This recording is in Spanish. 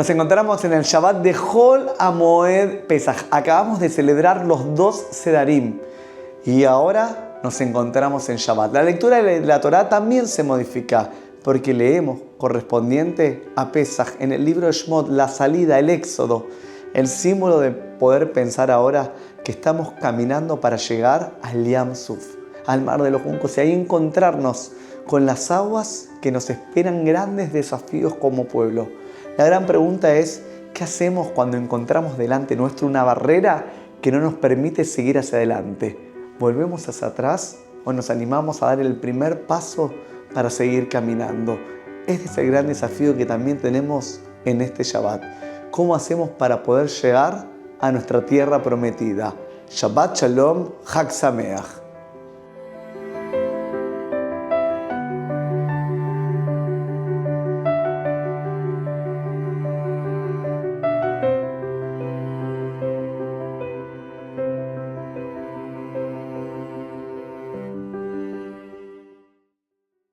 Nos encontramos en el Shabbat de Hol HaMoed Pesach. Acabamos de celebrar los 2 Sedarim y ahora nos encontramos en Shabbat. La lectura de la Torá también se modifica porque leemos correspondiente a Pesach en el libro de Shemot, la salida, el éxodo, el símbolo de poder pensar ahora que estamos caminando para llegar al Yam Suf, al mar de los juncos, y ahí encontrarnos con las aguas que nos esperan grandes desafíos como pueblo. La gran pregunta es, ¿qué hacemos cuando encontramos delante nuestro una barrera que no nos permite seguir hacia adelante? ¿Volvemos hacia atrás o nos animamos a dar el primer paso para seguir caminando? Este es el gran desafío que también tenemos en este Shabbat. ¿Cómo hacemos para poder llegar a nuestra tierra prometida? Shabbat Shalom, Chag Sameach.